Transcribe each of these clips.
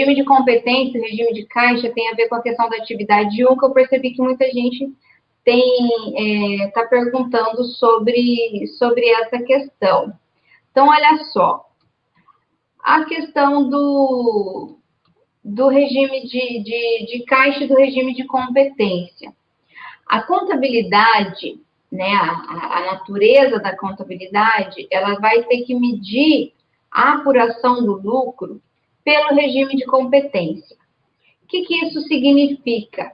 regime de competência, o regime de caixa tem a ver com a questão da atividade 1, que eu percebi que muita gente está perguntando sobre essa questão. Então, olha só, a questão do regime de caixa e do regime de competência. A contabilidade, né, a natureza da contabilidade, ela vai ter que medir a apuração do lucro pelo regime de competência. O que isso significa?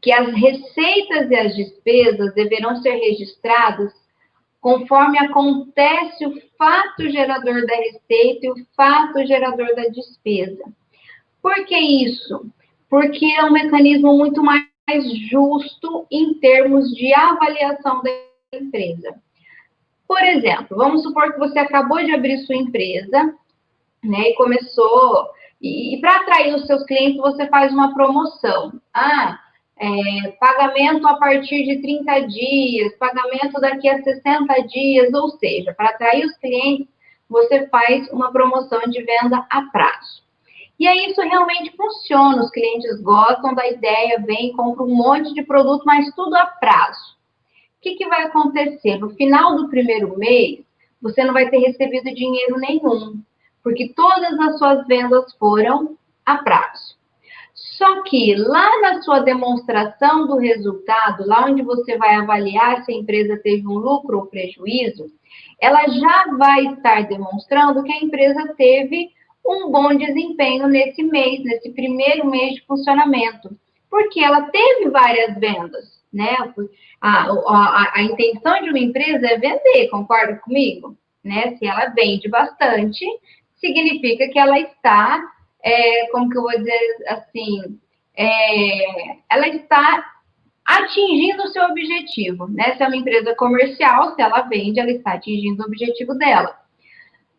Que as receitas e as despesas deverão ser registradas conforme acontece o fato gerador da receita e o fato gerador da despesa. Por que isso? Porque é um mecanismo muito mais justo em termos de avaliação da empresa. Por exemplo, vamos supor que você acabou de abrir sua empresa, né, e começou, e para atrair os seus clientes, você faz uma promoção. Pagamento a partir de 30 dias, pagamento daqui a 60 dias, ou seja, para atrair os clientes, você faz uma promoção de venda a prazo. E aí isso realmente funciona, os clientes gostam da ideia, vêm, compram um monte de produto, mas tudo a prazo. O que vai acontecer? No final do primeiro mês, você não vai ter recebido dinheiro nenhum, porque todas as suas vendas foram a prazo. Só que lá na sua demonstração do resultado, lá onde você vai avaliar se a empresa teve um lucro ou prejuízo, ela já vai estar demonstrando que a empresa teve um bom desempenho nesse mês, nesse primeiro mês de funcionamento, porque ela teve várias vendas, né? A intenção de uma empresa é vender, concorda comigo? Né? Se ela vende bastante, significa que ela está, como que eu vou dizer assim, ela está atingindo o seu objetivo, né? Se é uma empresa comercial, se ela vende, ela está atingindo o objetivo dela.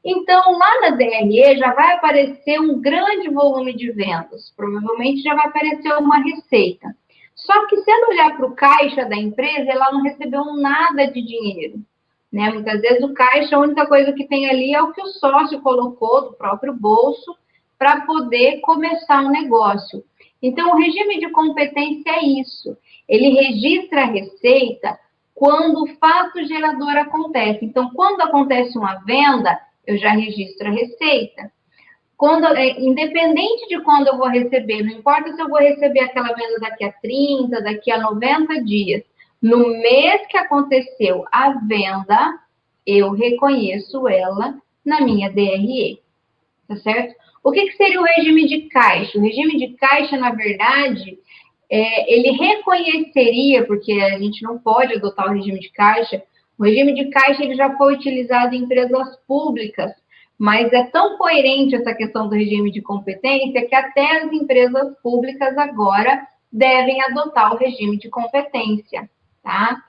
Então, lá na DRE já vai aparecer um grande volume de vendas, provavelmente já vai aparecer uma receita. Só que se ela olhar para o caixa da empresa, ela não recebeu nada de dinheiro. Né? Muitas vezes o caixa, a única coisa que tem ali é o que o sócio colocou do próprio bolso para poder começar um negócio. Então, o regime de competência é isso. Ele registra a receita quando o fato gerador acontece. Então, quando acontece uma venda, eu já registro a receita. Independente de quando eu vou receber, não importa se eu vou receber aquela venda daqui a 30, daqui a 90 dias, no mês que aconteceu a venda, eu reconheço ela na minha DRE, tá certo? O que seria o regime de caixa? O regime de caixa, na verdade, ele reconheceria, porque a gente não pode adotar o regime de caixa, o regime de caixa ele já foi utilizado em empresas públicas, mas é tão coerente essa questão do regime de competência que até as empresas públicas agora devem adotar o regime de competência, tá?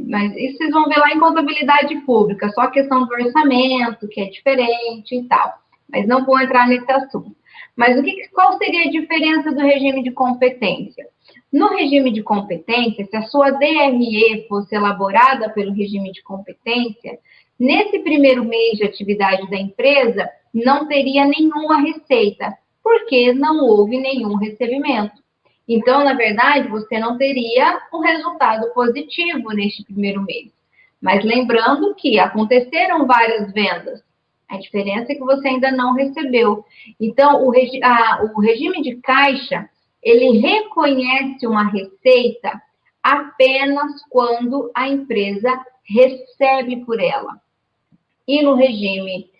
Mas isso vocês vão ver lá em contabilidade pública, só a questão do orçamento, que é diferente e tal, mas não vou entrar nesse assunto. Mas qual seria a diferença do regime de competência? No regime de competência, se a sua DRE fosse elaborada pelo regime de competência, nesse primeiro mês de atividade da empresa, não teria nenhuma receita, porque não houve nenhum recebimento. Então, na verdade, você não teria um resultado positivo neste primeiro mês. Mas lembrando que aconteceram várias vendas. A diferença é que você ainda não recebeu. Então, o regime de caixa, ele reconhece uma receita apenas quando a empresa recebe por ela. E no regime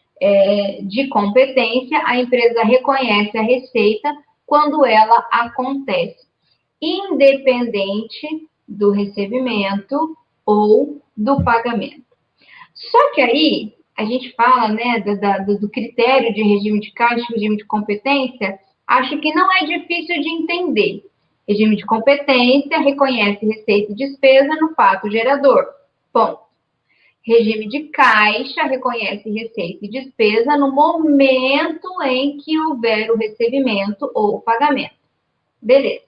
de competência, a empresa reconhece a receita quando ela acontece, independente do recebimento ou do pagamento. Só que aí, a gente fala, né, do critério de regime de caixa, regime de competência, acho que não é difícil de entender. Regime de competência reconhece receita e despesa no fato gerador. Ponto. Regime de caixa reconhece receita e despesa no momento em que houver o recebimento ou o pagamento. Beleza.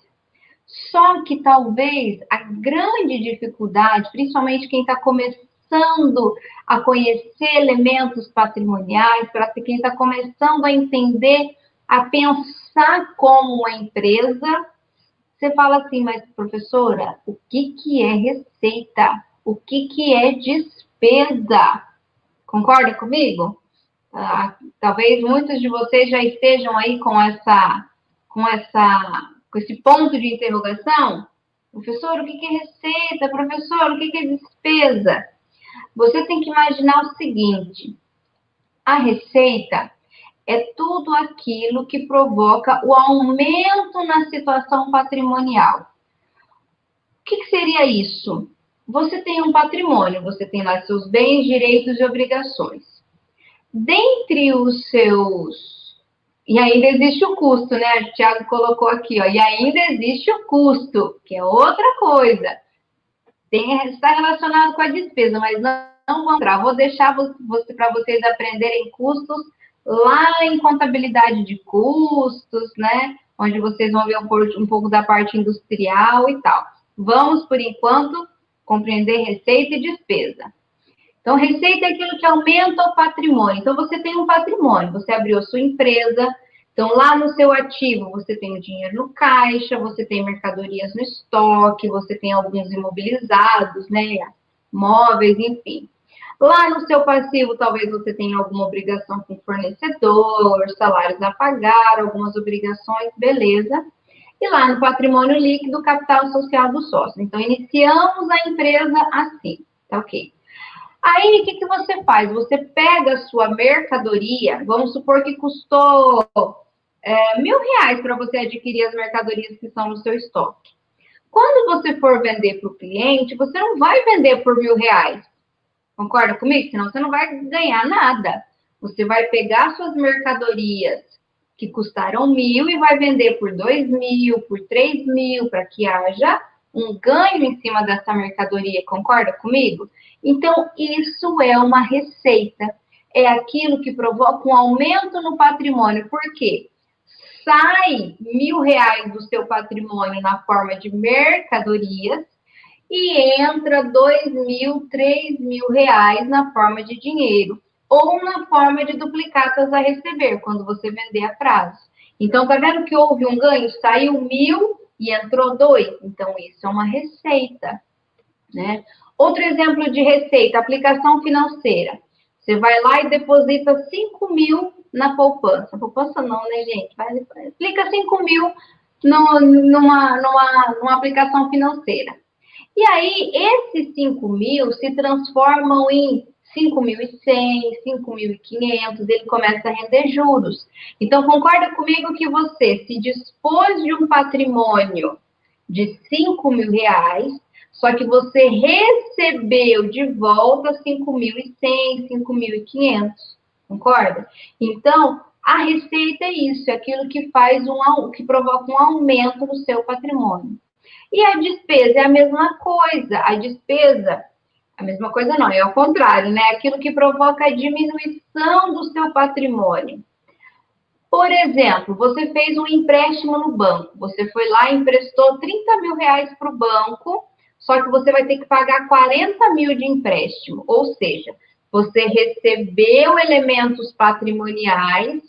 Só que talvez a grande dificuldade, principalmente quem está começando a conhecer elementos patrimoniais, para quem está começando a entender a pensar como uma empresa, você fala assim, mas professora, o que é receita? O que é despesa? Concorda comigo? Talvez muitos de vocês já estejam aí com esse ponto de interrogação. Professor, o que é receita? Professor, o que é despesa? Você tem que imaginar o seguinte: a receita é tudo aquilo que provoca o aumento na situação patrimonial. O que seria isso? Você tem um patrimônio, você tem lá seus bens, direitos e obrigações. Dentre os seus... E ainda existe o custo, né? O Thiago colocou aqui, ó. E ainda existe o custo, que é outra coisa. Está relacionado com a despesa, mas não vamos entrar. Vou deixar para vocês aprenderem custos lá em contabilidade de custos, né? Onde vocês vão ver um pouco da parte industrial e tal. Vamos, por enquanto, compreender receita e despesa. Então, receita é aquilo que aumenta o patrimônio. Então, você tem um patrimônio, você abriu a sua empresa, então, lá no seu ativo, você tem o dinheiro no caixa, você tem mercadorias no estoque, você tem alguns imobilizados, né? Móveis, enfim. Lá no seu passivo, talvez você tenha alguma obrigação com o fornecedor, salários a pagar, algumas obrigações, beleza. E lá no patrimônio líquido, capital social do sócio. Então, iniciamos a empresa assim, tá ok? Aí, o que você faz? Você pega a sua mercadoria, vamos supor que custou R$ 1.000 para você adquirir as mercadorias que estão no seu estoque. Quando você for vender para o cliente, você não vai vender por R$ 1.000. Concorda comigo? Senão você não vai ganhar nada. Você vai pegar suas mercadorias que custaram 1.000 e vai vender por 2.000, por 3.000, para que haja um ganho em cima dessa mercadoria. Concorda comigo? Então, isso é uma receita. É aquilo que provoca um aumento no patrimônio. Por quê? Sai R$ 1.000 do seu patrimônio na forma de mercadorias e entra R$ 2.000, R$ 3.000 na forma de dinheiro ou na forma de duplicatas a receber, quando você vender a prazo. Então, tá vendo que houve um ganho? Saiu 1.000 e entrou 2. Então, isso é uma receita, né? Outro exemplo de receita, aplicação financeira. Você vai lá e deposita 5.000 na poupança. Poupança não, né, gente? Aplica 5.000 numa aplicação financeira. E aí, esses 5.000 se transformam em 5.100, 5.500, ele começa a render juros. Então, concorda comigo que você se dispôs de um patrimônio de R$ 5.000, só que você recebeu de volta 5.100, 5.500, concorda? Então, a receita é isso, é aquilo que que provoca um aumento no seu patrimônio. E a despesa é a mesma coisa. A mesma coisa não, é ao contrário, né? Aquilo que provoca a diminuição do seu patrimônio. Por exemplo, você fez um empréstimo no banco, você foi lá e emprestou R$ 30.000 para o banco, só que você vai ter que pagar 40.000 de empréstimo. Ou seja, você recebeu elementos patrimoniais,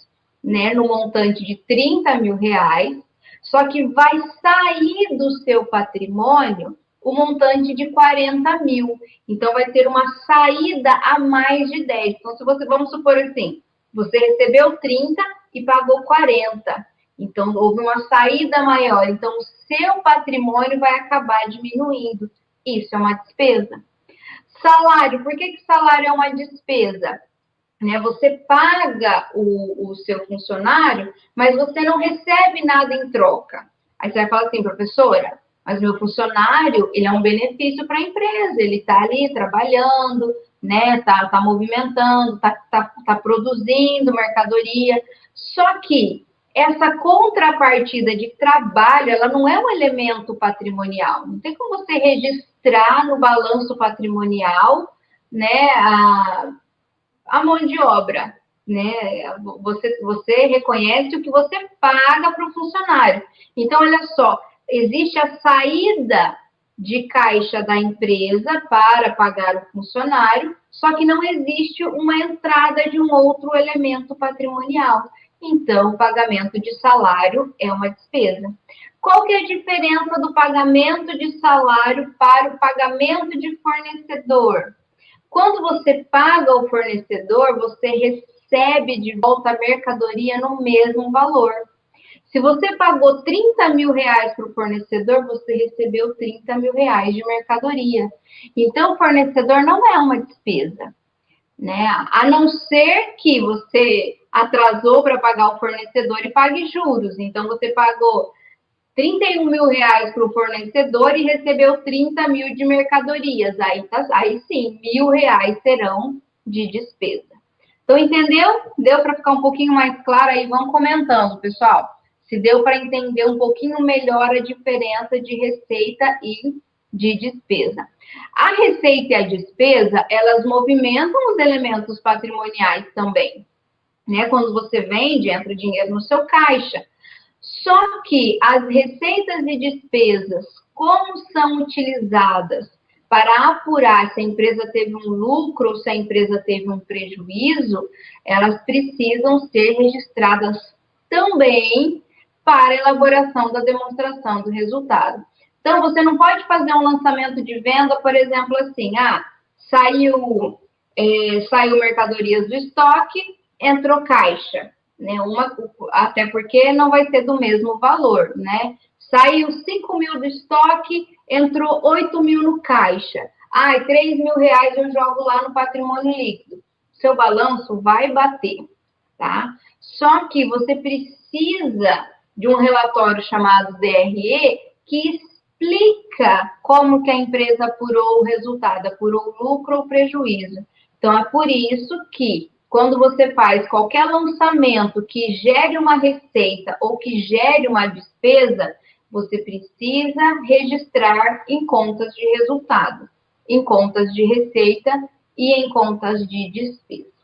né, no montante de R$ 30.000, só que vai sair do seu patrimônio o montante de 40.000. Então, vai ter uma saída a mais de 10. Então, vamos supor assim, você recebeu 30 e pagou 40. Então, houve uma saída maior. Então, o seu patrimônio vai acabar diminuindo. Isso é uma despesa. Salário. Por que salário é uma despesa? Né? Você paga o seu funcionário, mas você não recebe nada em troca. Aí você vai falar assim, professora, mas meu funcionário, ele é um benefício para a empresa, ele está ali trabalhando, né? Tá movimentando, tá produzindo mercadoria. Só que essa contrapartida de trabalho, ela não é um elemento patrimonial. Não tem como você registrar no balanço patrimonial, né, a mão de obra, né? Você reconhece o que você paga para o funcionário. Então, olha só, existe a saída de caixa da empresa para pagar o funcionário, só que não existe uma entrada de um outro elemento patrimonial. então o pagamento de salário é uma despesa. Qual que é a diferença do pagamento de salário para o pagamento de fornecedor? Quando você paga o fornecedor, você recebe de volta a mercadoria no mesmo valor. Se você pagou 30 mil reais para o fornecedor, você recebeu 30 mil reais de mercadoria. Então, o fornecedor não é uma despesa, né? A não ser que você atrasou para pagar o fornecedor e pague juros. Então, você pagou 31 mil reais para o fornecedor e recebeu 30 mil de mercadorias. Aí sim, R$ 1.000 serão de despesa. Então, entendeu? Deu para ficar um pouquinho mais claro aí? Vão comentando, pessoal. Se deu para entender um pouquinho melhor a diferença de receita e de despesa. A receita e a despesa, elas movimentam os elementos patrimoniais também, né? Quando você vende, entra dinheiro no seu caixa. Só que as receitas e despesas, como são utilizadas para apurar se a empresa teve um lucro ou se a empresa teve um prejuízo, elas precisam ser registradas também para a elaboração da demonstração do resultado. Então, você não pode fazer um lançamento de venda, por exemplo, assim, saiu mercadorias do estoque, entrou caixa, né? Até porque não vai ser do mesmo valor, né? Saiu 5 mil do estoque, entrou 8 mil no caixa. 3 mil reais eu jogo lá no patrimônio líquido. Seu balanço vai bater, tá? Só que você precisa de um relatório chamado DRE que explica como que a empresa apurou o resultado, apurou o lucro ou prejuízo. Então, é por isso que quando você faz qualquer lançamento que gere uma receita ou que gere uma despesa, você precisa registrar em contas de resultado, em contas de receita e em contas de despesa.